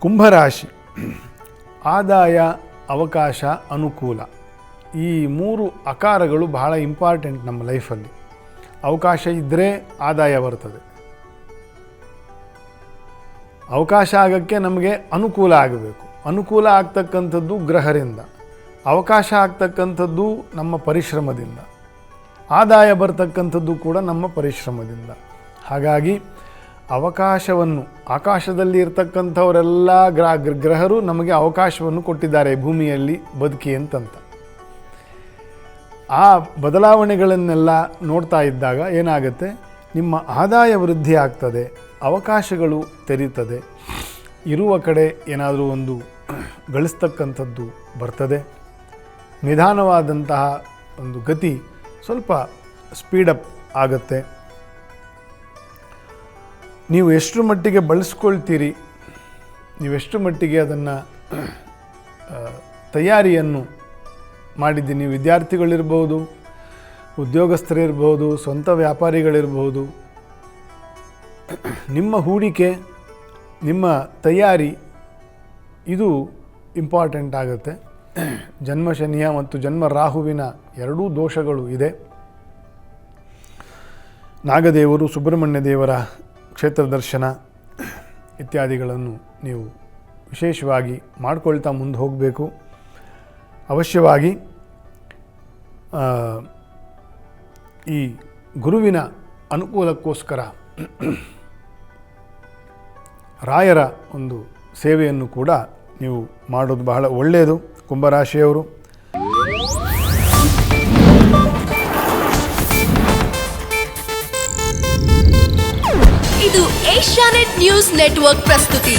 ಕುಂಭರಾಶಿ ಆದಾಯ, ಅವಕಾಶ, ಅನುಕೂಲ ಈ 3 ಆಕಾರಗಳು ಬಹಳ ಇಂಪಾರ್ಟೆಂಟ್ ನಮ್ಮ ಲೈಫಲ್ಲಿ. ಅವಕಾಶ ಇದ್ದರೆ ಆದಾಯ ಬರ್ತದೆ. ಅವಕಾಶ ಆಗೋಕ್ಕೆ ನಮಗೆ ಅನುಕೂಲ ಆಗಬೇಕು. ಅನುಕೂಲ ಆಗ್ತಕ್ಕಂಥದ್ದು ಗ್ರಹರಿಂದ, ಅವಕಾಶ ಆಗ್ತಕ್ಕಂಥದ್ದು ನಮ್ಮ ಪರಿಶ್ರಮದಿಂದ, ಆದಾಯ ಬರ್ತಕ್ಕಂಥದ್ದು ಕೂಡ ನಮ್ಮ ಪರಿಶ್ರಮದಿಂದ. ಹಾಗಾಗಿ ಅವಕಾಶವನ್ನು, ಆಕಾಶದಲ್ಲಿ ಇರ್ತಕ್ಕಂಥವರೆಲ್ಲ ಗ್ರಹರು ನಮಗೆ ಅವಕಾಶವನ್ನು ಕೊಟ್ಟಿದ್ದಾರೆ ಭೂಮಿಯಲ್ಲಿ ಬದುಕಿ ಅಂತಂತ. ಆ ಬದಲಾವಣೆಗಳನ್ನೆಲ್ಲ ನೋಡ್ತಾ ಇದ್ದಾಗ ಏನಾಗುತ್ತೆ, ನಿಮ್ಮ ಆದಾಯ ವೃದ್ಧಿ ಆಗ್ತದೆ, ಅವಕಾಶಗಳು ತೆರೀತದೆ, ಇರುವ ಕಡೆ ಏನಾದರೂ ಒಂದು ಗಳಿಸ್ತಕ್ಕಂಥದ್ದು ಬರ್ತದೆ. ನಿಧಾನವಾದಂತಹ ಒಂದು ಗತಿ ಸ್ವಲ್ಪ ಸ್ಪೀಡಪ್ ಆಗುತ್ತೆ. ನೀವು ಎಷ್ಟು ಮಟ್ಟಿಗೆ ಬಳಸ್ಕೊಳ್ತೀರಿ, ನೀವೆಷ್ಟು ಮಟ್ಟಿಗೆ ಅದನ್ನು ತಯಾರಿಯನ್ನು ಮಾಡಿದ್ದೀನಿ. ನೀವು ವಿದ್ಯಾರ್ಥಿಗಳಿರ್ಬೋದು, ಉದ್ಯೋಗಸ್ಥರಿರ್ಬೋದು, ಸ್ವಂತ ವ್ಯಾಪಾರಿಗಳಿರ್ಬೋದು, ನಿಮ್ಮ ಹೂಡಿಕೆ, ನಿಮ್ಮ ತಯಾರಿ ಇದು ಇಂಪಾರ್ಟೆಂಟ್ ಆಗುತ್ತೆ. ಜನ್ಮ ಶನಿಯ ಮತ್ತು ಜನ್ಮ ರಾಹುವಿನ ಎರಡೂ ದೋಷಗಳು ಇದೆ. ನಾಗದೇವರು, ಸುಬ್ರಹ್ಮಣ್ಯ ದೇವರ ಕ್ಷೇತ್ರ ದರ್ಶನ ಇತ್ಯಾದಿಗಳನ್ನು ನೀವು ವಿಶೇಷವಾಗಿ ಮಾಡಿಕೊಳ್ತಾ ಮುಂದೆ ಹೋಗಬೇಕು. ಅವಶ್ಯವಾಗಿ ಈ ಗುರುವಿನ ಅನುಕೂಲಕ್ಕೋಸ್ಕರ ರಾಯರ ಒಂದು ಸೇವೆಯನ್ನು ಕೂಡ ನೀವು ಮಾಡೋದು ಬಹಳ ಒಳ್ಳೆಯದು. ಕುಂಭರಾಶಿಯವರು ಇದು ಏಷ್ಯಾನೆಟ್ ನ್ಯೂಸ್ ನೆಟ್ವರ್ಕ್ ಪ್ರಸ್ತುತಿ.